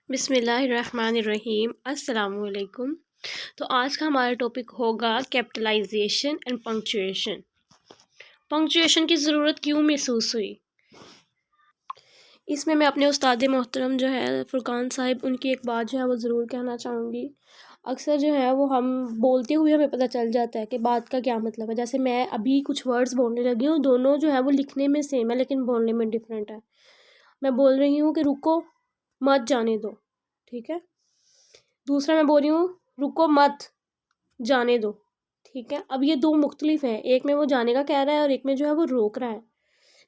बिस्मिल्लाहिर्रहमानिर्रहीम अस्सलामुअलैकुम। तो आज का हमारा टॉपिक होगा कैपिटलाइजेशन एंड पंक्चुएशन। पंक्चुएशन की ज़रूरत क्यों महसूस हुई? इसमें मैं अपने उस्ताद मोहतरम जो है फ़ुरकान साहिब, उनकी एक बात जो है वो ज़रूर कहना चाहूँगी। अक्सर जो है वो हम बोलते हुए हमें पता चल जाता है कि बात का क्या मतलब है। जैसे मैं अभी कुछ वर्ड्स बोलने लगी हूँ, दोनों जो है वो लिखने में सेम है लेकिन बोलने में डिफरेंट है। मैं बोल रही हूँ कि रुको, मत जाने दो, ठीक है। दूसरा मैं बोल रही हूँ रुको मत, जाने दो, ठीक है। अब ये दो मुख्तलिफ हैं, एक में वो जाने का कह रहा है और एक में जो है वो रोक रहा है।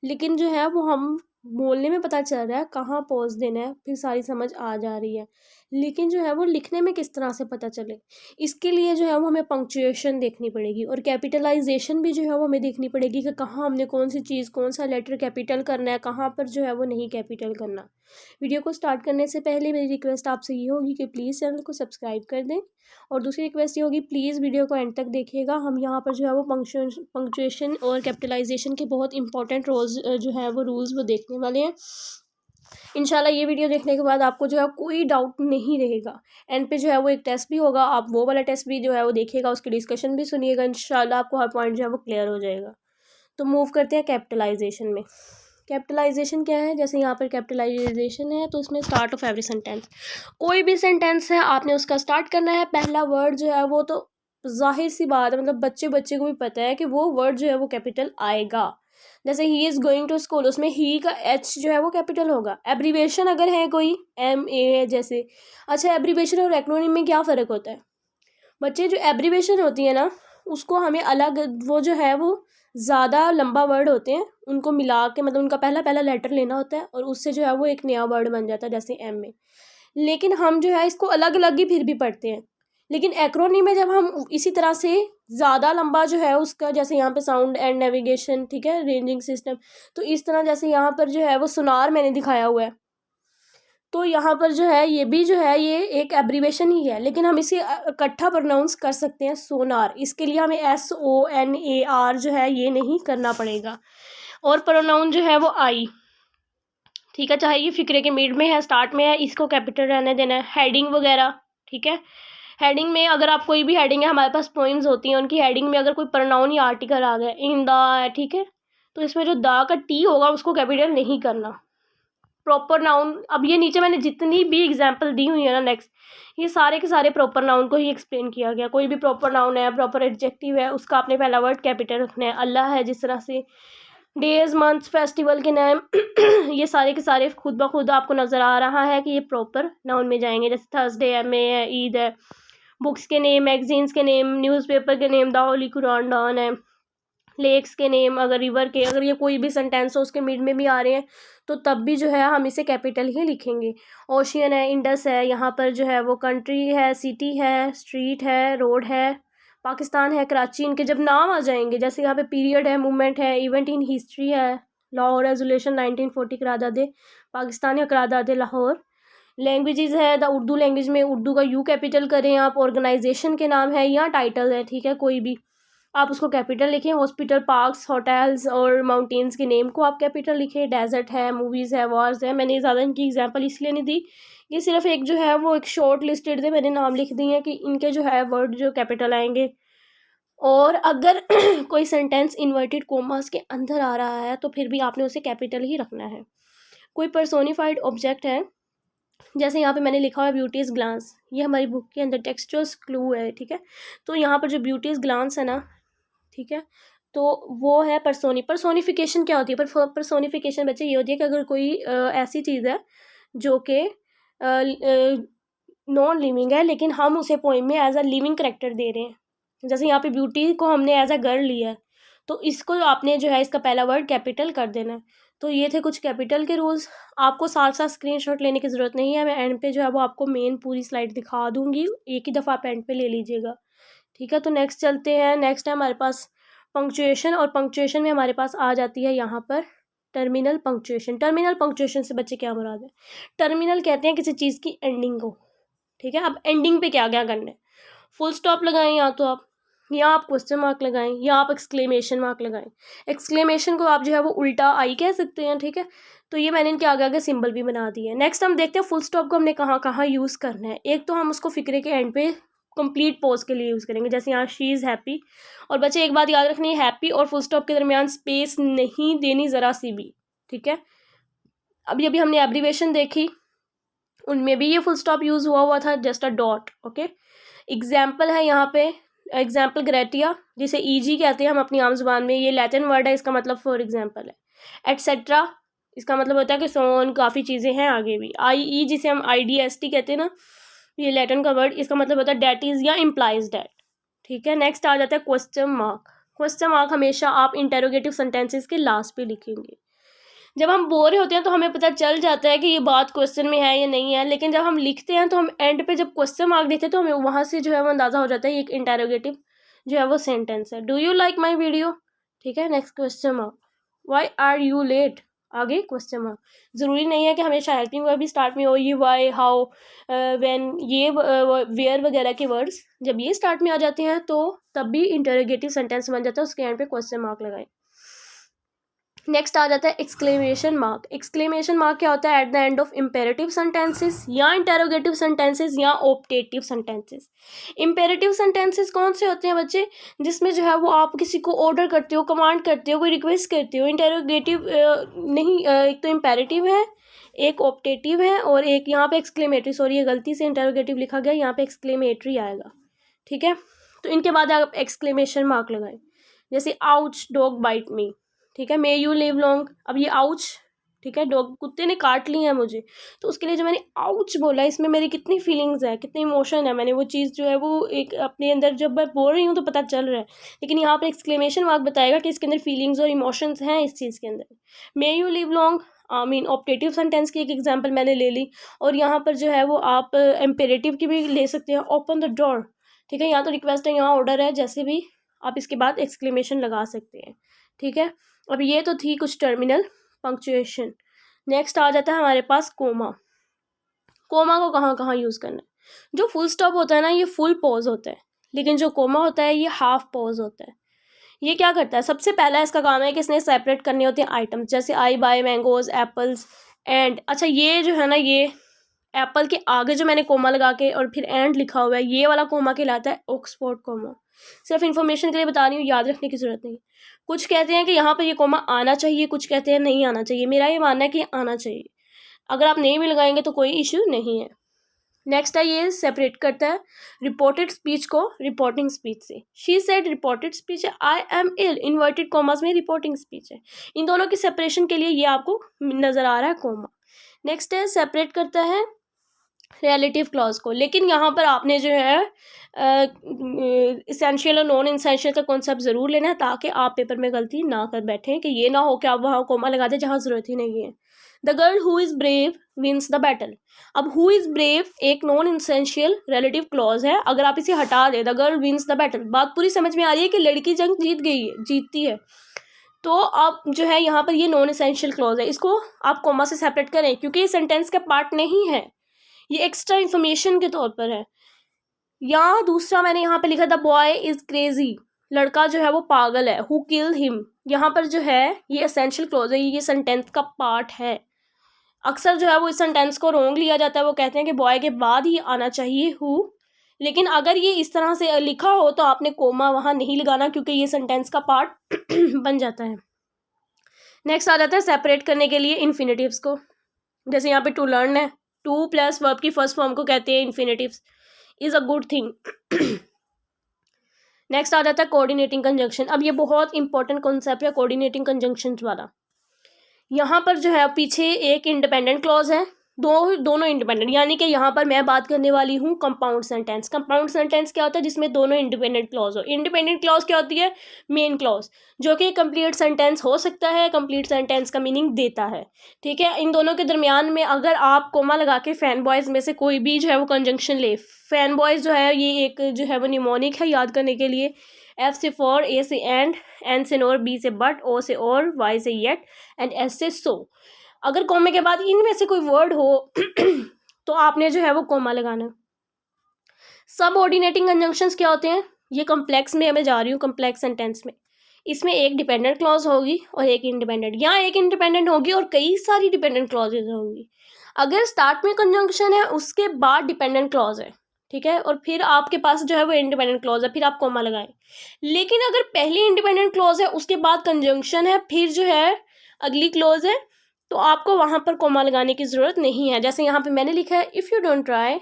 लेकिन जो है वो हम बोलने में पता चल रहा है कहाँ पॉज़ देना है, फिर सारी समझ आ जा रही है। लेकिन जो है वो लिखने में किस तरह से पता चले, इसके लिए जो है वो हमें पंक्चुएशन देखनी पड़ेगी और कैपिटलाइजेशन भी जो है वो हमें देखनी पड़ेगी कि कहाँ हमने कौन सी चीज़, कौन सा लेटर कैपिटल करना है, कहाँ पर जो है वो नहीं कैपिटल करना। वीडियो को स्टार्ट करने से पहले मेरी रिक्वेस्ट आपसे ये होगी कि प्लीज़ चैनल को सब्सक्राइब कर दें और दूसरी रिक्वेस्ट ये होगी प्लीज़ वीडियो को एंड तक देखिएगा। हम यहाँ पर जो है वो पंक्चुएशन और कैपिटलाइजेशन के बहुत इंपॉर्टेंट रोल्स जो है वो रूल्स वो देखने वाले हैं। इंशाल्लाह ये वीडियो देखने के बाद आपको जो है कोई डाउट नहीं रहेगा। एंड पे जो है वो एक टेस्ट भी होगा, आप वो वाला टेस्ट भी जो है वो देखिएगा, उसकी डिस्कशन भी सुनिएगा। इंशाल्लाह आपको हर पॉइंट जो है वो क्लियर हो जाएगा। तो मूव करते हैं कैपिटलाइजेशन में। कैपिटलाइजेशन क्या है? जैसे यहाँ पर कैपिटलाइजेशन है तो इसमें स्टार्ट ऑफ एवरी सेंटेंस, कोई भी सेंटेंस है आपने उसका स्टार्ट करना है, पहला वर्ड जो है वो तो जाहिर सी बात है, मतलब बच्चे बच्चे को भी पता है कि वो वर्ड जो है वो कैपिटल आएगा। जैसे ही इज़ गोइंग टू स्कूल, उसमें ही का एच जो है वो कैपिटल होगा। एब्रीवेशन अगर है कोई MA जैसे, अच्छा एब्रीवेशन और एक्रोनिम में क्या फ़र्क होता है बच्चे? जो एब्रीवेशन होती है ना, उसको हमें अलग, वो जो है वो ज़्यादा लंबा वर्ड होते हैं, उनको मिला के मतलब उनका पहला पहला लेटर लेना होता है और उससे जो है वो एक नया वर्ड बन जाता है, जैसे MA। लेकिन हम जो है इसको अलग अलग ही फिर भी पढ़ते हैं। लेकिन एक्रोनिम में जब हम इसी तरह से ज़्यादा लंबा जो है उसका, जैसे यहाँ पे साउंड एंड नेविगेशन, ठीक है, रेंजिंग सिस्टम, तो इस तरह जैसे यहाँ पर जो है वो सुनार मैंने दिखाया हुआ है, तो यहाँ पर जो है ये भी जो है ये एक एब्रीवेशन ही है, लेकिन हम इसे इकट्ठा प्रोनाउंस कर सकते हैं सोनार। इसके लिए हमें SONAR जो है ये नहीं करना पड़ेगा। और प्रोनाउन जो है वो आई, ठीक है, चाहे ये फिक्रे के मिड में है, स्टार्ट में है, इसको कैपिटल रहने देना है। हेडिंग वगैरह, ठीक है, हेडिंग में अगर आप कोई भी हेडिंग है, हमारे पास पोइम्स होती हैं, उनकी हेडिंग में अगर कोई प्रोनाउन या आर्टिकल आ गया, इन द है, ठीक है, तो इसमें जो दा का टी होगा उसको कैपिटल नहीं करना। प्रॉपर नाउन, अब ये नीचे मैंने जितनी भी एग्जांपल दी हुई है ना, नेक्स्ट ये सारे के सारे प्रॉपर नाउन को ही एक्सप्लेन किया गया। कोई भी प्रॉपर नाउन है, प्रॉपर एडजेक्टिव है, उसका आपने पहला वर्ड कैपिटल रखना है। अल्लाह है जिस तरह से, डेज मंथ्स फेस्टिवल के नाम ये सारे के सारे खुद ब खुद आपको नज़र आ रहा है कि ये प्रॉपर नाउन में जाएंगे। जैसे थर्सडे MA है, ईद है, बुक्स के नेम, मैगजीन्स के नेम, न्यूज़पेपर के name, the holy Quran Dawn है, लेक्स के नेम, अगर रिवर के, अगर ये कोई भी सेंटेंस हो उसके मिड में भी आ रहे हैं तो तब भी जो है हम इसे कैपिटल ही लिखेंगे। ओशियन है, इंडस है, यहाँ पर जो है वो कंट्री है, सिटी है, स्ट्रीट है, रोड है, पाकिस्तान है, कराची, इनके जब नाम आ जाएंगे, जैसे यहाँ पे पीरियड है, मूवमेंट है, इवेंट इन हिस्ट्री है, लॉ और रेजोल्यूशन 1940 करारदाद पाकिस्तान या करारदाद लाहौर। लैंग्वेजेस है, द उर्दू लैंग्वेज में उर्दू का यू कैपिटल करें आप, ऑर्गेनाइजेशन के नाम है या टाइटल है, ठीक है, कोई भी आप उसको कैपिटल लिखें। हॉस्पिटल, पार्क्स, होटल्स और माउंटेन्स के नेम को आप कैपिटल लिखें। डेजर्ट है, मूवीज़ है, वॉर्स है, मैंने ज़्यादा इनकी एग्जांपल इसलिए नहीं दी, ये सिर्फ एक जो है वो एक शॉर्ट लिस्टेड थे, मैंने नाम लिख दिए हैं कि इनके जो है वर्ड जो कैपिटल आएंगे। और अगर कोई सेंटेंस इन्वर्टेड कोमास के अंदर आ रहा है तो फिर भी आपने उसे कैपिटल ही रखना है। कोई पर्सोनिफाइड ऑब्जेक्ट है, जैसे यहाँ पे मैंने लिखा हुआ है ब्यूटीज़ ग्लांस, ये हमारी बुक के अंदर टेक्सचुअल क्लू है, ठीक है। तो यहाँ पर जो ब्यूटीज़ ग्लांस है ना, ठीक है, तो वो है पर्सोनिफिकेशन। क्या होती है पर्सोनिफिकेशन बच्चे? ये होती है कि अगर कोई ऐसी चीज़ है जो कि नॉन लिविंग है लेकिन हम उसे पोइम में एज अ लिविंग करेक्टर दे रहे हैं। जैसे यहाँ पे ब्यूटी को हमने एज अ गर्ल लिया है, तो इसको आपने जो है इसका पहला वर्ड कैपिटल कर देना है। तो ये थे कुछ कैपिटल के रूल्स। आपको साथ साथ स्क्रीनशॉट लेने की ज़रूरत नहीं है, मैं एंड पे जो है वो आपको मेन पूरी स्लाइड दिखा दूँगी, एक ही दफ़ा आप एंड पे ले लीजिएगा, ठीक है। तो नेक्स्ट चलते हैं। नेक्स्ट है हमारे पास पंक्चुएशन, और पंक्चुएशन में हमारे पास आ जाती है यहाँ पर टर्मिनल पंक्चुएशन। टर्मिनल पंक्चुएशन से बच्चे क्या मुराद है? टर्मिनल कहते हैं किसी चीज़ की एंडिंग को, ठीक है। अब एंडिंग पे क्या क्या करना है? फुल स्टॉप लगाएं या तो आप, या आप क्वेश्चन मार्क लगाएं या आप एक्सक्लेमेशन मार्क लगाएं। एक्सक्लेमेशन को आप जो है वो उल्टा आई कह सकते हैं, ठीक है। तो ये मैंने इनके आगे आगे सिंबल भी बना दिए हैं। नेक्स्ट हम देखते हैं फुल स्टॉप को हमने कहाँ कहाँ यूज़ करना है। एक तो हम उसको फिक्रे के एंड पे कंप्लीट पॉज के लिए यूज़ करेंगे, जैसे यहाँ शी इज़ हैप्पी। और बच्चे एक बात याद रखनी है, हैप्पी और फुल स्टॉप के दरमियान स्पेस नहीं देनी ज़रा सी भी, ठीक है। अभी अभी हमने एब्रीवेशन देखी, उनमें भी ये फुल स्टॉप यूज़ हुआ था, just a dot, okay. Example है यहाँ पे, एग्जाम्पल ग्रेटिया, जिसे ईजी कहते हैं हम अपनी आम जुबान में, ये लैटिन वर्ड है, इसका मतलब फॉर एग्जाम्पल है। एटसेट्रा, इसका मतलब होता है कि सोन, काफ़ी चीज़ें हैं आगे भी। आई जिसे हम IDST कहते हैं ना, ये लैटिन का वर्ड, इसका मतलब होता है डैट इज़ या इम्प्लाइज डैट, ठीक है। नेक्स्ट आ जाता है क्वेश्चन मार्क। क्वेश्चन मार्क हमेशा आप इंटेरोगेटिव सेंटेंसेस के लास्ट पे लिखेंगे। जब हम बोल रहे होते हैं तो हमें पता चल जाता है कि ये बात क्वेश्चन में है या नहीं है, लेकिन जब हम लिखते हैं तो हम एंड पे जब क्वेश्चन मार्क देखते हैं तो हमें वहाँ से जो है वो अंदाज़ा हो जाता है ये एक इंटेरोगेटिव जो है वो सेंटेंस है। Do you like my video, ठीक है। Next question mark. Why are you late, आगे क्वेश्चन मार्क। ज़रूरी नहीं है कि हमेशा हेल्पिंग वर्ब भी स्टार्ट में हो, ये वाई, हाउ, व्हेन, ये वेयर वगैरह के वर्ड्स जब ये स्टार्ट में आ जाते हैं तो तब भी इंटेरोगेटिव सेंटेंस बन जाता है, उसके एंड पे क्वेश्चन मार्क लगाएं। नेक्स्ट आ जाता है एक्सक्लेमेशन मार्क। एक्सक्लेमेशन मार्क क्या होता है? At the end of imperative sentences या इंटेरोगेटिव सेंटेंसेस या ऑप्टेटिव सेंटेंसेस। इम्पेरेटिव सेंटेंसेस कौन से होते हैं बच्चे? जिसमें जो है वो आप किसी को ऑर्डर करते हो, कमांड करते हो, कोई रिक्वेस्ट करते हो। इंटेरोगेटिव नहीं, एक तो इम्पेरेटिव है, एक ऑप्टेटिव है, और एक यहाँ पे एक्सक्लेमेटरी, सॉरी ये गलती से इंटेरोगेटिव लिखा गया, यहाँ पे एक्सक्लेमेटरी आएगा, ठीक है। तो इनके बाद आप एक्सक्लेमेशन मार्क लगाएं, जैसे आउच डॉग बाइट मी, ठीक है। मे यू लिव लॉन्ग, अब ये आउच, ठीक है, डॉग कुत्ते ने काट लिया है मुझे, तो उसके लिए जो मैंने आउच बोला, इसमें मेरी कितनी फीलिंग्स है, कितनी इमोशन है, मैंने वो चीज़ जो है वो एक अपने अंदर जब मैं बोल रही हूँ तो पता चल रहा है, लेकिन यहाँ पर एक्सक्लेमेशन मार्क बताएगा कि इसके अंदर फीलिंग्स और इमोशंस हैं इस चीज़ के अंदर। May you live long, I mean optative sentence की एक एग्जाम्पल मैंने ले ली, और यहाँ पर जो है वो आप इम्पेरेटिव की भी ले सकते हैं, ओपन द डोर, ठीक है। यहाँ तो रिक्वेस्ट है, यहाँ ऑर्डर है, जैसे भी आप इसके बाद एक्सक्लेमेशन लगा सकते हैं, ठीक है। अब ये तो थी कुछ टर्मिनल पंक्चुएशन। नेक्स्ट आ जाता है हमारे पास कोमा। कोमा को कहाँ कहाँ यूज़ करना है? जो फुल स्टॉप होता है ना, ये फुल पॉज होता है, लेकिन जो कोमा होता है ये हाफ पॉज होता है। ये क्या करता है? सबसे पहला इसका काम है कि इसने सेपरेट करने होते हैं आइटम्स, जैसे आई बाय मैंगोज, एप्पल्स, एंड। अच्छा, ये जो है ना, ये एप्पल के आगे जो मैंने कोमा लगा के और फिर एंड लिखा हुआ है, ये वाला कोमा कहलाता है ऑक्सफोर्ड कोमा। सिर्फ इन्फॉर्मेशन के लिए बता रही हूँ, याद रखने की ज़रूरत नहीं। कुछ कहते हैं कि यहाँ पर ये कोमा आना चाहिए, कुछ कहते हैं नहीं आना चाहिए। मेरा ये मानना है कि आना चाहिए, अगर आप नहीं भी लगाएंगे तो कोई इशू नहीं है। नेक्स्ट है, ये सेपरेट करता है रिपोर्टेड स्पीच को रिपोर्टिंग स्पीच से। शी सेड रिपोर्टेड स्पीच है, I am ill inverted commas में रिपोर्टिंग स्पीच है। इन दोनों की सेपरेशन के लिए ये आपको नज़र आ रहा है कोमा। नेक्स्ट है, सेपरेट करता है रिलेटिव क्लॉज को, लेकिन यहाँ पर आपने जो है इसेंशियल और नॉन इसेंशियल का कॉन्सेप्ट ज़रूर लेना है, ताकि आप पेपर में गलती ना कर बैठें, कि ये ना हो कि आप वहाँ कोमा लगा दें जहाँ ज़रूरत ही नहीं है। The girl who is brave wins the battle. अब हु इज़ ब्रेव एक नॉन इसेंशियल रिलेटिव क्लॉज है, अगर आप इसे हटा दें, the girl wins the battle, बात पूरी समझ में आ रही है कि लड़की जंग जीत गई है, जीतती है। तो आप जो है यहाँ पर ये नॉन इसेंशियल क्लॉज है, इसको आप कोमा से सेपरेट करें, क्योंकि ये सेंटेंस का पार्ट नहीं है, ये एक्स्ट्रा इन्फॉर्मेशन के तौर पर है। या दूसरा मैंने यहाँ पे लिखा था बॉय इज क्रेजी, लड़का जो है वो पागल है। हु किल हिम, यहाँ पर जो है ये एसेंशियल क्लॉज है, ये सेंटेंस का पार्ट है। अक्सर जो है वो इस सेंटेंस को रॉन्ग लिया जाता है, वो कहते हैं कि बॉय के बाद ही आना चाहिए हु, लेकिन अगर ये इस तरह से लिखा हो तो आपने कोमा वहाँ नहीं लगाना, क्योंकि ये सेंटेंस का पार्ट बन जाता है। नेक्स्ट आ जाता है सेपरेट करने के लिए इन्फिनेटिव्स को, जैसे यहाँ पे टू लर्न है, टू प्लस वर्ब की फर्स्ट फॉर्म को कहते हैं infinitives, is a good thing. Next आ जाता है कोऑर्डिनेटिंग कंजंक्शन। अब ये बहुत इंपॉर्टेंट कॉन्सेप्ट है कोऑर्डिनेटिंग कंजंक्शन वाला। यहाँ पर जो है पीछे एक इंडिपेंडेंट क्लॉज है, दोनों इंडिपेंडेंट, यानी कि यहाँ पर मैं बात करने वाली हूँ कंपाउंड सेंटेंस। कंपाउंड सेंटेंस क्या होता है? जिसमें दोनों इंडिपेंडेंट क्लॉज हो। इंडिपेंडेंट क्लॉज क्या होती है? मेन क्लॉज, जो कि कंप्लीट सेंटेंस हो सकता है, कंप्लीट सेंटेंस का मीनिंग देता है, ठीक है। इन दोनों के दरमियान में अगर आप कोमा लगा के फैन बॉयज़ में से कोई भी जो है वो कंजंक्शन ले, फैन बॉयज़ जो है ये एक जो है वो निमोनिक है, याद करने के लिए। एफ से फॉर, ए से एंड, एन से नोर, बी से बट, ओ से और, वाई से येट, एंड एस से सो। अगर कोमे के बाद इनमें से कोई वर्ड हो तो आपने जो है वो कोमा लगाना। सब ऑर्डिनेटिंग कंजंक्शंस क्या होते हैं? ये कॉम्प्लेक्स में मैं जा रही हूँ, कॉम्प्लेक्स सेंटेंस में। इसमें एक डिपेंडेंट क्लॉज होगी और एक इंडिपेंडेंट, यहाँ एक इंडिपेंडेंट होगी और कई सारी डिपेंडेंट क्लॉजेज होंगी। अगर स्टार्ट में कंजंक्शन है उसके बाद डिपेंडेंट क्लॉज है, ठीक है, और फिर आपके पास जो है वो इंडिपेंडेंट क्लॉज है, फिर आप कोमा लगाएं। लेकिन अगर पहले इंडिपेंडेंट क्लॉज है उसके बाद कंजंक्शन है फिर जो है अगली क्लॉज है, तो आपको वहाँ पर कोमा लगाने की ज़रूरत नहीं है। जैसे यहाँ पे मैंने लिखा है if you don't try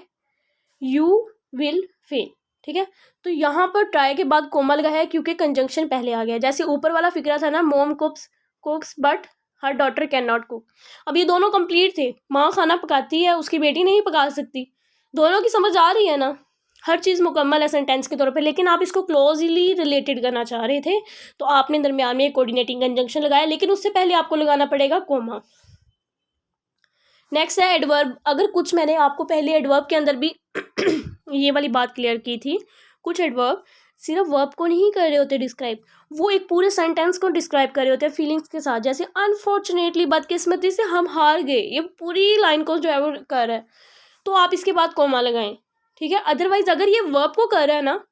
you will fail, ठीक है, तो यहाँ पर ट्राई के बाद कोमा लगा है क्योंकि कंजंक्शन पहले आ गया। जैसे ऊपर वाला फिक्रा था ना, मोम कुक्स but her daughter can not cook. अब ये दोनों कंप्लीट थे, माँ खाना पकाती है उसकी बेटी नहीं पका सकती, दोनों की समझ आ रही है ना, हर चीज़ मुकम्मल है सेंटेंस के तौर पे। लेकिन आप इसको क्लोजली रिलेटेड करना चाह रहे थे तो आपने दरमियान में एक कोऑर्डिनेटिंग कंजंक्शन लगाया, लेकिन उससे पहले आपको लगाना पड़ेगा कोमा। नेक्स्ट है एडवर्ब। अगर कुछ मैंने आपको पहले एडवर्ब के अंदर भी ये वाली बात क्लियर की थी, कुछ एडवर्ब सिर्फ वर्ब को नहीं कर रहे होते डिस्क्राइब, वो एक पूरे सेंटेंस को डिस्क्राइब कर रहे होते हैं फीलिंग्स के साथ। जैसे अनफॉर्चुनेटली, बदकिस्मती से हम हार गए, ये पूरी लाइन को जो है वो कर रहा है, तो आप इसके बाद कोमा लगाएं, ठीक है। अदरवाइज अगर ये वर्ब को कर रहा है ना,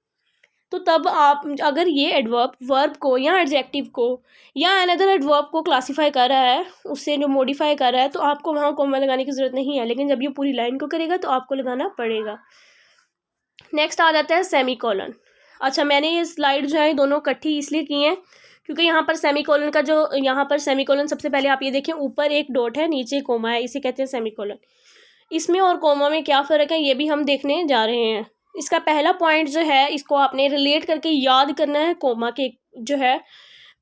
तो तब आप अगर ये एडवर्ब वर्ब को या एडजेक्टिव को या अनदर एडवर्ब को क्लासीफाई कर रहा है, उससे जो मॉडिफाई कर रहा है, तो आपको वहाँ कोमा लगाने की ज़रूरत नहीं है। लेकिन जब ये पूरी लाइन को करेगा तो आपको लगाना पड़ेगा। नेक्स्ट आ जाता है सेमी कॉलन। अच्छा, मैंने ये स्लाइड जो है दोनों इकट्ठी इसलिए की हैं क्योंकि यहाँ पर सेमी कॉलन का जो यहाँ पर सेमी कॉलन, सबसे पहले आप ये देखें ऊपर एक डॉट है नीचे कोमा है, इसे कहते हैं सेमी कॉलन। इसमें और कोमा में क्या फ़र्क है ये भी हम देखने जा रहे हैं। इसका पहला पॉइंट जो है इसको आपने रिलेट करके याद करना है, कोमा के जो है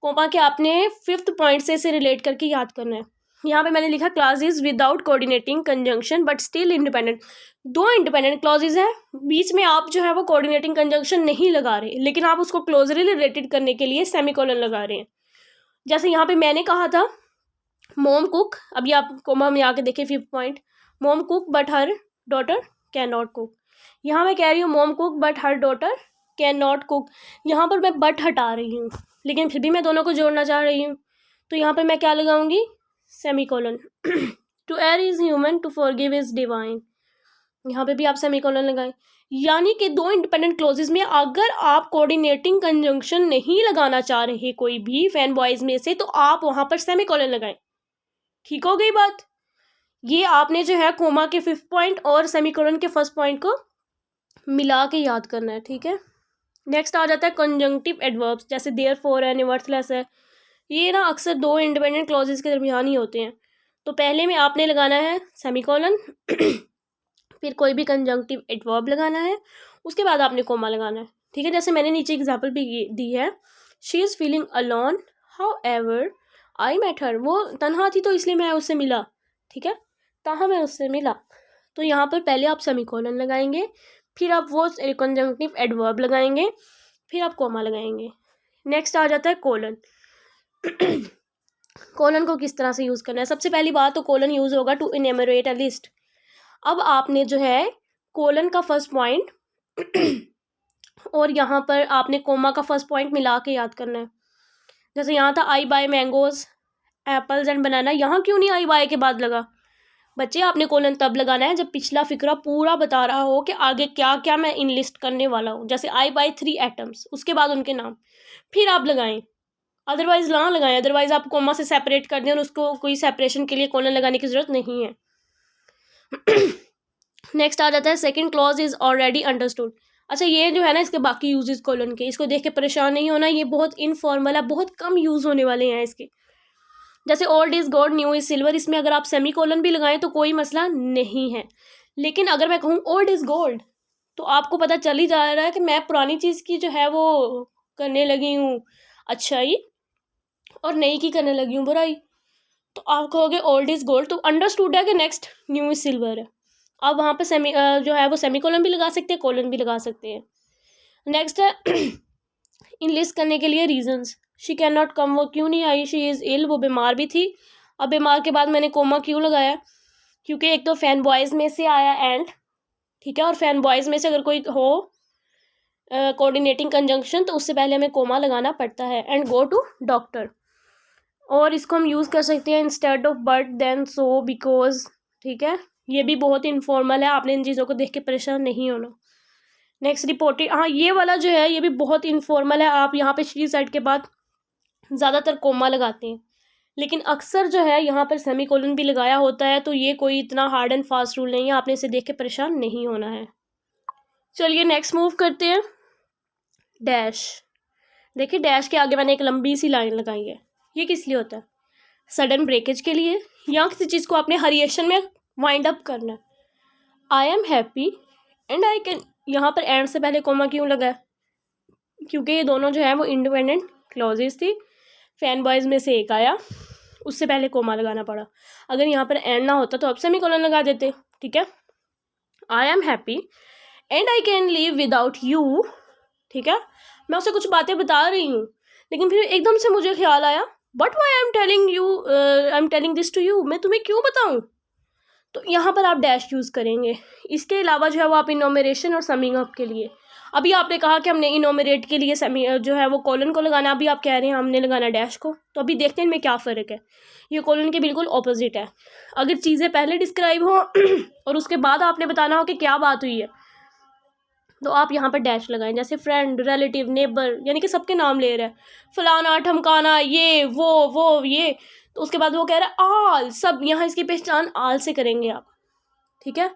कोमा के आपने 5th पॉइंट से इसे रिलेट करके याद करना है। यहाँ पे मैंने लिखा clauses without coordinating conjunction but still independent. दो इंडिपेंडेंट क्लॉजेज हैं, बीच में आप जो है वो कोऑर्डिनेटिंग कंजंक्शन नहीं लगा रहे, लेकिन आप उसको क्लोजली रिलेटेड करने के लिए सेमीकोलन लगा रहे हैं। जैसे यहाँ पे मैंने कहा था मोम कुक, अभी आप कोमा में आके देखें 5th पॉइंट, मोम cook but her daughter can not cook. यहाँ मैं कह रही हूँ मोम cook but her daughter can not cook, यहाँ पर मैं बट हटा रही हूँ लेकिन फिर भी मैं दोनों को जोड़ना चाह रही हूँ, तो यहाँ पर मैं क्या लगाऊंगी, semicolon. To err is human, to forgive is divine, यहाँ पे भी आप सेमीकोलन लगाएं। यानी कि दो इंडिपेंडेंट क्लोजेस में अगर आप कोऑर्डिनेटिंग कंजंक्शन नहीं लगाना चाह रहे कोई भी फैन बॉयज़ में से, तो आप वहाँ पर सेमीकोलन लगाएं। ठीक हो गई बात। ये आपने जो है कोमा के 5th पॉइंट और सेमीकोलन के 1st पॉइंट को मिला के याद करना है, ठीक है। नेक्स्ट आ जाता है कंजंक्टिव एडवर्ब्स, जैसे देयरफॉर है, नेवरथलेस है। ये ना अक्सर दो इंडिपेंडेंट क्लॉजेस के दरमियान ही होते हैं, तो पहले में आपने लगाना है सेमीकोलन फिर कोई भी कंजंक्टिव एडवर्ब लगाना है, उसके बाद आपने कोमा लगाना है, ठीक है। जैसे मैंने नीचे एग्जांपल भी दी है, she is feeling alone however I met her, वो तन्हा थी तो इसलिए मैं उससे मिला, ठीक है, तहाँ मैं उससे मिला। तो यहाँ पर पहले आप सेमीकोलन लगाएंगे, फिर आप वो कंजंक्टिव एडवर्ब लगाएंगे, फिर आप कोमा लगाएंगे। नेक्स्ट आ जाता है कोलन। कोलन को किस तरह से यूज़ करना है, सबसे पहली बात तो कोलन यूज़ होगा टू इनएमरेट अ लिस्ट। अब आपने जो है कोलन का 1st पॉइंट और यहाँ पर आपने कोमा का 1st पॉइंट मिला के याद करना है। जैसे यहाँ था आई बाय मैंगोज एप्पल्स एंड बनाना, यहाँ क्यों नहीं आई बाय के बाद लगा, बच्चे आपने कोलन तब लगाना है जब पिछला फिक्रा पूरा बता रहा हो कि आगे क्या क्या मैं इनलिस्ट करने वाला हूँ। जैसे आई बाय 3 एटम्स, उसके बाद उनके नाम, फिर आप लगाएं, अदरवाइज ना लगाएं। अदरवाइज आप कोमा से सेपरेट कर दें और उसको कोई सेपरेशन के लिए कोलन लगाने की ज़रूरत नहीं है। नेक्स्ट आ जाता है second clause is already understood. अच्छा, ये जो है ना इसके बाकी यूजेस कोलन के, इसको देख के परेशान नहीं होना, ये बहुत इनफॉर्मल है, बहुत कम यूज़ होने वाले हैं इसके। जैसे old is gold new is silver, इसमें अगर आप सेमी कोलन भी लगाएं तो कोई मसला नहीं है। लेकिन अगर मैं कहूँ ओल्ड इज़ गोल्ड, तो आपको पता चल ही जा रहा है कि मैं पुरानी चीज़ की जो है वो करने लगी हूँ अच्छाई और नई की करने लगी हूँ बुराई। तो आप कहोगे ओल्ड इज़ गोल्ड, तो अंडरस्टूड है कि नेक्स्ट न्यू इज़ सिल्वर है। आप वहाँ पे जो है वो सेमी कोलन भी लगा सकते हैं, कोलन भी लगा सकते हैं। नेक्स्ट है इनलिस्ट करने के लिए reasons, she can not come, वो क्यों नहीं आई, शी इज़ इल, वो बीमार भी थी। अब बीमार के बाद मैंने कोमा क्यों लगाया, क्योंकि एक तो फैन बॉयज़ में से आया एंड, ठीक है, और फैन बॉयज़ में से अगर कोई हो कोऑर्डिनेटिंग कंजंक्शन तो उससे पहले हमें कोमा लगाना पड़ता है। एंड गो टू डॉक्टर, और इसको हम यूज़ कर सकते हैं instead of but then so because, ठीक है, ये भी बहुत इनफॉर्मल है, आपने इन चीज़ों को देख के परेशान नहीं होना। नेक्स्ट रिपोर्टेड, हाँ ये वाला जो है ये भी बहुत इनफॉर्मल है, आप यहाँ पे शी सेड के बाद ज़्यादातर कोमा लगाते हैं, लेकिन अक्सर जो है यहाँ पर सेमी कोलन भी लगाया होता है, तो ये कोई इतना हार्ड एंड फास्ट रूल नहीं है, आपने इसे देख के परेशान नहीं होना है। चलिए नेक्स्ट मूव करते हैं। डैश, देखिए डैश के आगे मैंने एक लंबी सी लाइन लगाई है, ये किस लिए होता है? सडन ब्रेकेज के लिए, या किसी चीज़ को आपने हरिएशन में वाइंड अप करना है। I am happy and I can, यहाँ पर एंड से पहले कोमा क्यों लगा है? क्योंकि ये दोनों जो है वो इंडिपेंडेंट क्लॉजेस थी, फैन बॉयज़ में से एक आया, उससे पहले कोमा लगाना पड़ा। अगर यहाँ पर एंड ना होता तो अब सेमीकोलन लगा देते, ठीक है। I am happy and I can live without you, ठीक है। मैं उसे कुछ बातें बता रही हूँ, लेकिन फिर एकदम से मुझे ख्याल आया, but why I am telling this to you, मैं तुम्हें क्यों बताऊँ? तो यहाँ पर आप डैश यूज़ करेंगे। इसके अलावा जो है वो आप इनोमरेशन और समिंग अप के लिए, अभी आपने कहा कि हमने इनोमरेट के लिए समी जो है वो कॉलन को लगाना, अभी आप कह रहे हैं हमने लगाना डैश को, तो अभी देखते हैं इनमें क्या फ़र्क है। ये कॉलन के बिल्कुल ऑपोजिट है। अगर चीज़ें पहले डिस्क्राइब हो और उसके बाद आपने बताना हो कि क्या बात हुई है, तो आप यहाँ पर डैश लगाएं। जैसे फ्रेंड, रिलेटिव, नेबर, यानी कि सबके नाम ले रहा है, फलाना, ठमकाना, ये वो ये, तो उसके बाद वो कह रहा है आल, सब, यहाँ इसकी पहचान आल से करेंगे आप, ठीक है।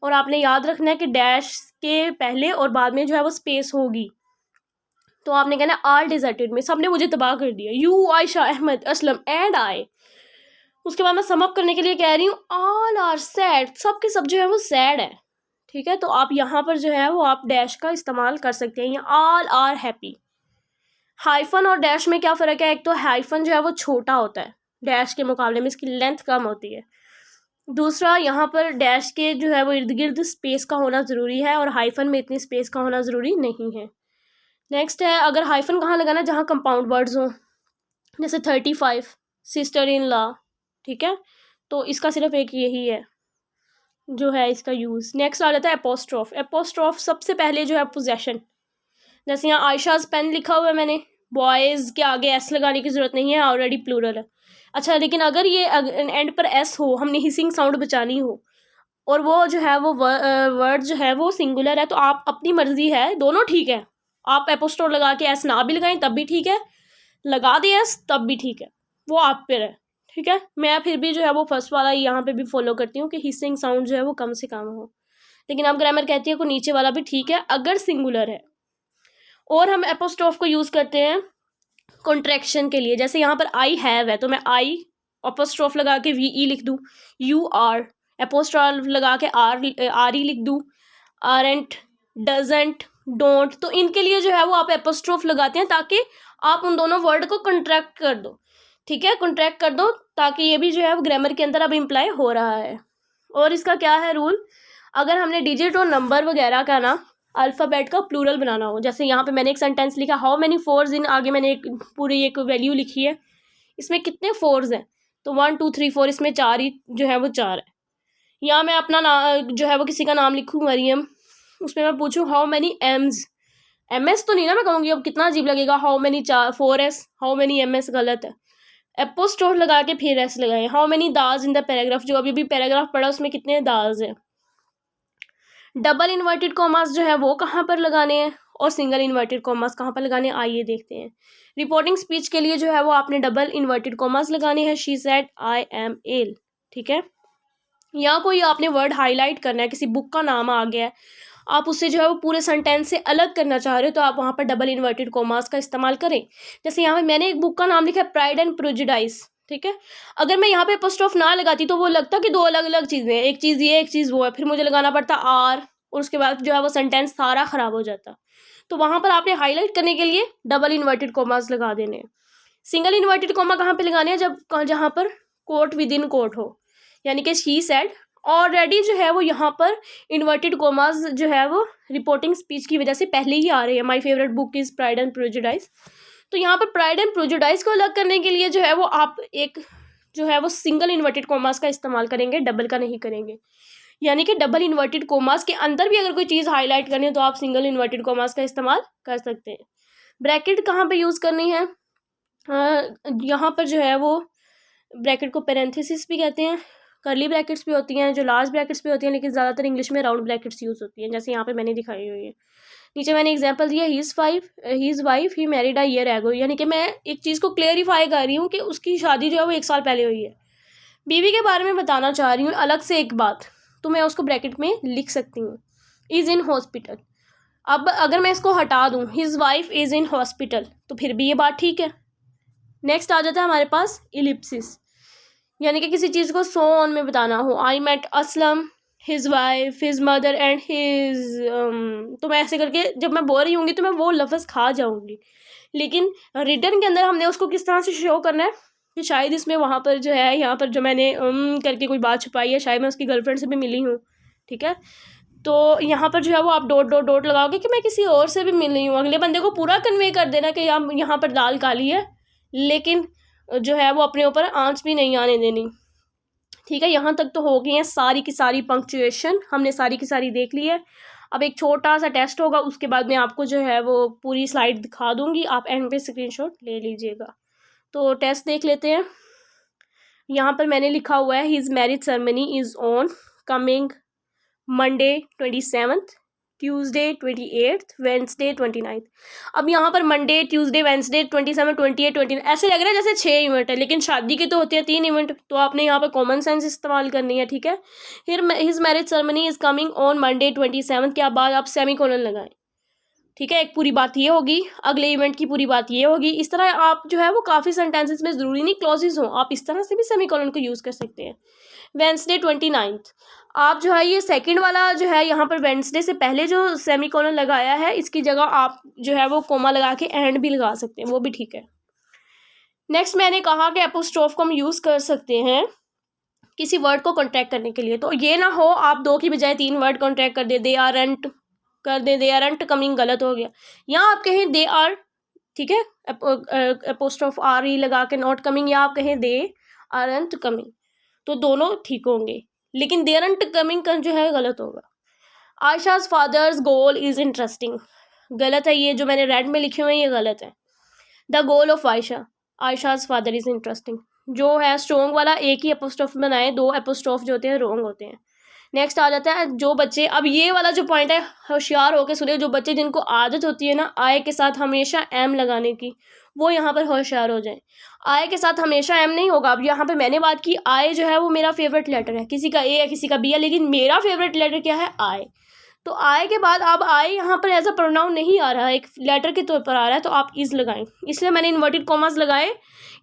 और आपने याद रखना है कि डैश के पहले और बाद में जो है वो स्पेस होगी, तो आपने कहना आल डिजर्टेड में, सबने मुझे तबाह कर दिया, you, Ayesha, Ahmad, Aslam and I. उसके बाद मैं सम अप करने के लिए कह रही हूँ ऑल आर सैड, सब के सब जो है वो सैड है, ठीक है। तो आप यहाँ पर जो है वो आप डैश का इस्तेमाल कर सकते हैं, या ऑल आर हैप्पी। हाइफन और डैश में क्या फ़र्क है? एक तो हाइफन जो है वो छोटा होता है डैश के मुकाबले में, इसकी लेंथ कम होती है। दूसरा, यहाँ पर डैश के जो है वो इर्द गिर्द स्पेस का होना ज़रूरी है, और हाइफन में इतनी स्पेस का होना ज़रूरी नहीं है। नेक्स्ट है, अगर हाइफन कहाँ लगाना है? जहाँ कंपाउंड वर्ड्स हों, जैसे 35, सिस्टर इन लॉ, ठीक है। तो इसका सिर्फ एक यही है जो है इसका यूज़। नेक्स्ट आ जाता है एपोस्ट्रॉफ। एपोस्ट्रॉफ सबसे पहले जो है पोजेशन, जैसे यहाँ आयशाज पेन लिखा हुआ है मैंने, बॉयज़ के आगे एस लगाने की ज़रूरत नहीं है, ऑलरेडी प्लूरल है। अच्छा, लेकिन अगर ये एंड पर एस हो, हमने हिसिंग साउंड बचानी हो, और वो जो है वो वर्ड जो है वो सिंगुलर है, तो आप अपनी मर्ज़ी है, दोनों ठीक है। आप एपोस्ट्रॉफ लगा के एस ना भी लगाएं तब भी ठीक है, लगा दें एस तब भी ठीक है, वो आप पर है, ठीक है। मैं फिर भी जो है वो फर्स्ट वाला यहाँ पे भी फॉलो करती हूँ कि हिसिंग साउंड जो है वो कम से कम हो, लेकिन अब ग्रामर कहती है को नीचे वाला भी ठीक है अगर सिंगुलर है। और हम एपोस्ट्रॉफ को यूज़ करते हैं कॉन्ट्रैक्शन के लिए, जैसे यहाँ पर आई हैव है, तो मैं आई एपोस्ट्रॉफ लगा के वी ई लिख दूँ, यू आर एपोस्ट्रॉफ लगा के आर ई लिख दूँ, आरंट, डजंट, डोंट, तो इनके लिए जो है वो आप एपोस्ट्रॉफ लगाते हैं ताकि आप उन दोनों वर्ड को कॉन्ट्रैक्ट कर दो, ठीक है, कॉन्ट्रैक्ट कर दो, ताकि ये भी जो है वो ग्रामर के अंदर अब इम्प्लाई हो रहा है। और इसका क्या है रूल, अगर हमने डिजिट और नंबर वगैरह का ना अल्फ़ाबेट का प्लूरल बनाना हो, जैसे यहाँ पे मैंने एक सेंटेंस लिखा, हाउ मैनी फोर्स इन, आगे मैंने एक पूरी एक वैल्यू लिखी है, इसमें कितने फोर्स हैं, तो 1 2 3 4, इसमें 4 ही जो है वो 4 है। या मैं अपना नाम जो है वो किसी का नाम लिखूँ मरियम, उसमें मैं पूछूँ how many M's, M S तो नहीं ना मैं कहूँगी, अब कितना अजीब लगेगा, how many 4 S, how many M S गलत है, एपोस्ट्रोफ लगा के फिर एस लगाए। हाउ मैनी दाज इन द पैराग्राफ, जो अभी भी पैराग्राफ पढ़ा उसमें कितने दाज हैं। डबल इन्वर्टेड कॉमास जो है वो कहाँ पर लगाने हैं, और सिंगल इन्वर्टेड कॉमास कहाँ पर लगाने हैं, आइए देखते हैं। रिपोर्टिंग स्पीच के लिए जो है वो आपने डबल इन्वर्टेड कॉमास लगाने हैं, she said I am ill, ठीक है। या कोई आपने वर्ड हाईलाइट करना है, किसी बुक का नाम आ गया है, आप उससे जो है वो पूरे सेंटेंस से अलग करना चाह रहे हो, तो आप वहाँ पर डबल इन्वर्टेड कॉमास का इस्तेमाल करें। जैसे यहाँ पे मैंने एक बुक का नाम लिखा है प्राइड एंड प्रेजुडिस, ठीक है। अगर मैं यहाँ पे एपोस्ट्रोफ ना लगाती तो वो लगता कि दो अलग अलग चीज़ें हैं, एक चीज़ ये एक चीज़ वो है, फिर मुझे लगाना पड़ता आर, और उसके बाद जो है वो सेंटेंस सारा ख़राब हो जाता। तो वहाँ पर आपने हाईलाइट करने के लिए डबल इन्वर्टेड कॉमास लगा देने हैं। सिंगल इन्वर्टेड कॉमा कहाँ पे लगाने हैं, जब जहाँ पर कोट विद इन कोट हो, यानी कि शी सेड ऑलरेडी जो है वो यहाँ पर इन्वर्टेड कॉमास जो है वो रिपोर्टिंग स्पीच की वजह से पहले ही आ रहे हैं। My favourite book is pride and prejudice, तो यहाँ पर प्राइड एंड प्रेजुडिस को अलग करने के लिए जो है वो आप एक जो है वो सिंगल इन्वर्टेड कॉमास का इस्तेमाल करेंगे, डबल का नहीं करेंगे। यानी कि डबल इन्वर्टेड कॉमास के अंदर भी अगर कोई चीज़ हाईलाइट करनी है तो आप सिंगल इन्वर्टेड कॉमास का इस्तेमाल कर सकते हैं। ब्रैकेट कहाँ पे यूज़ करनी है, यहाँ पर जो है वो ब्रैकेट को पैरेंथेसिस भी कहते हैं, कर्ली ब्रैकेट्स भी होती हैं, जो लार्ज ब्रैकेट्स भी होती हैं, लेकिन ज़्यादातर इंग्लिश में राउंड ब्रैकेट्स यूज़ होती हैं, जैसे यहाँ पे मैंने दिखाई हुई है। नीचे मैंने एग्जांपल दिया, his wife he married a year ago, यानी कि मैं एक चीज़ को क्लेरिफाई कर रही हूँ कि उसकी शादी जो है वो 1 साल पहले हुई है। बीवी के बारे में बताना चाह रही हूँ अलग से एक बात, तो मैं उसको ब्रैकेट में लिख सकती हूँ, इज़ इन हॉस्पिटल। अब अगर मैं इसको हटा दूँ, his wife is in hospital, तो फिर भी ये बात ठीक है। नेक्स्ट आ जाता है हमारे पास इलिप्सिस, यानी कि किसी चीज़ को सो ऑन में बताना हो, I met Aslam, his wife, his mother and his, तो मैं ऐसे करके जब मैं बोल रही हूँगी तो मैं वो लफ्ज़ खा जाऊँगी। लेकिन रिटर्न के अंदर हमने उसको किस तरह से शो करना है कि शायद इसमें वहाँ पर जो है, यहाँ पर जो मैंने करके कोई बात छुपाई है, शायद मैं उसकी गर्लफ्रेंड से भी मिली हूँ, ठीक है। तो यहाँ पर जो है वो आप डॉट डॉट डॉट लगाओगे कि मैं किसी और से भी मिल रही हूँ, अगले बंदे को पूरा कन्वे कर देना कि यहाँ पर दाल काली है, लेकिन जो है वो अपने ऊपर आंच भी नहीं आने देनी, ठीक है। यहाँ तक तो हो गई हैं सारी की सारी पंक्चुएशन, हमने सारी की सारी देख ली है। अब एक छोटा सा टेस्ट होगा, उसके बाद मैं आपको जो है वो पूरी स्लाइड दिखा दूँगी, आप एंड पे स्क्रीनशॉट ले लीजिएगा। तो टेस्ट देख लेते हैं। यहाँ पर मैंने लिखा हुआ है, his marriage ceremony is on coming Monday 27th, Tuesday 28th, Wednesday 29th। अब यहाँ पर मंडे, ट्यूसडे, वेंसडे, 27, 28, 29 ऐसे लग रहा है जैसे 6 इवेंट है, लेकिन शादी के तो होते हैं 3 इवेंट, तो आपने यहाँ पर कॉमन सेंस इस्तेमाल करनी है, ठीक है। His marriage ceremony is coming on Monday 27 के बाद आप सेमीकोलन लगाएं, ठीक है। एक पूरी बात ये होगी, अगले इवेंट की पूरी बात ये होगी। इस तरह आप जो है वो काफ़ी सेंटेंसेस में, ज़रूरी नहीं क्लॉजेज हों, आप इस तरह से भी सेमीकोलन को यूज़ कर सकते हैं। वेंसडे 29th, आप जो है ये सेकंड वाला जो है यहाँ पर वेंसडे से पहले जो सेमीकोलन लगाया है, इसकी जगह आप जो है वो कोमा लगा के एंड भी लगा सकते हैं, वो भी ठीक है। नेक्स्ट मैंने कहा कि एपोस्ट्रोफ को हम यूज़ कर सकते हैं किसी वर्ड को कॉन्ट्रैक्ट करने के लिए, तो ये ना हो आप 2 की बजाय 3 वर्ड कॉन्ट्रैक्ट कर दे, दे आरंट कर दे, दे आरंट कमिंग गलत हो गया। यहाँ आप कहें दे आर, ठीक है, एपोस्ट्रोफ आर ही लगा के नॉट कमिंग, या आप कहें दे आरंट कमिंग, तो दोनों ठीक होंगे, लेकिन दे आरंट कमिंग का जो है गलत होगा। आयशाज फादर्स गोल इज़ इंटरेस्टिंग, गलत है, ये जो मैंने रेड में लिखे हुए हैं ये गलत है। The goal of Ayesha's father is interesting, जो है स्ट्रॉन्ग वाला एक ही एपोस्ट्रोफ बनाए, 2 एपोस्ट्रोफ जो होते हैं रॉन्ग होते हैं। नेक्स्ट आ जाता है जो बच्चे, अब ये वाला जो पॉइंट है होशियार होकर सुनिए, जो बच्चे जिनको आदत होती है ना आय के साथ हमेशा एम लगाने की, वो यहाँ पर होशियार हो जाए। आय के साथ हमेशा एम नहीं होगा। अब यहाँ पे मैंने बात की, आय जो है वो मेरा फेवरेट लेटर है, किसी का ए है किसी का बी है, लेकिन मेरा फेवरेट लेटर क्या है, आय। तो आय के बाद अब आय यहाँ पर एज अ प्रोनाउन नहीं आ रहा है, एक लेटर के तौर पर आ रहा है, तो आप इज़ लगाएं, इसलिए मैंने इन्वर्टेड कॉमास लगाए।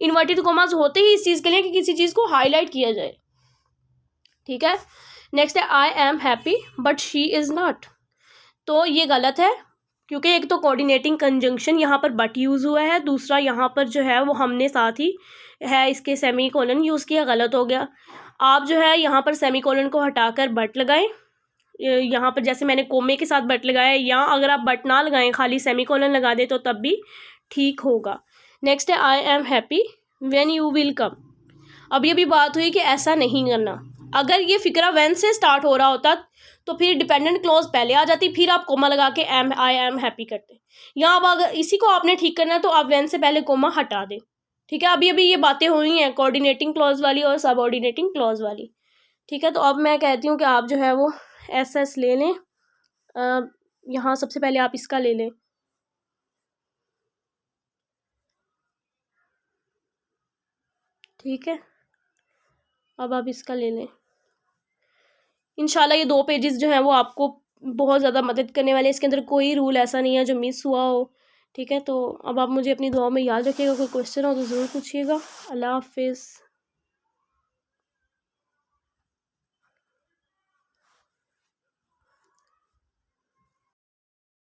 इन्वर्टेड कॉमास होते ही इस चीज़ के लिए कि किसी चीज़ को हाईलाइट किया जाए, ठीक है। नेक्स्ट है I am happy but she is not, तो ये गलत है, क्योंकि एक तो कोऑर्डिनेटिंग कंजंक्शन यहाँ पर बट यूज़ हुआ है, दूसरा यहाँ पर जो है वो हमने साथ ही है इसके सेमी कोलन यूज़ किया, गलत हो गया। आप जो है यहाँ पर सेमी कोलन को हटाकर बट लगाएं, यहाँ पर जैसे मैंने कोमे के साथ बट लगाया, या अगर आप बट ना लगाएं खाली सेमी कोलन लगा दे तो तब भी ठीक होगा। नेक्स्ट है I am happy when you will come, अब ये भी बात हुई कि ऐसा नहीं करना, अगर ये फिक्रा व्हेन से स्टार्ट हो रहा होता तो फिर डिपेंडेंट क्लॉज पहले आ जाती, फिर आप कोमा लगा के आई एम हैप्पी करते। यहाँ अब अगर इसी को आपने ठीक करना है तो आप व्हेन से पहले कोमा हटा दें, ठीक है। अभी अभी ये बातें हुई हैं कोऑर्डिनेटिंग क्लॉज वाली और सबऑर्डिनेटिंग क्लॉज वाली, ठीक है। तो अब मैं कहती हूँ कि आप जो है वो एस ले लें, यहाँ सबसे पहले आप इसका ले लें, ठीक है। अब आप इसका ले लें, इंशाल्लाह ये 2 पेजेस जो हैं वो आपको बहुत ज़्यादा मदद करने वाले हैं, इसके अंदर कोई रूल ऐसा नहीं है जो मिस हुआ हो, ठीक है। तो अब आप मुझे अपनी दुआओं में याद रखिएगा, कोई क्वेश्चन हो तो ज़रूर पूछिएगा। अल्लाह हाफिज़।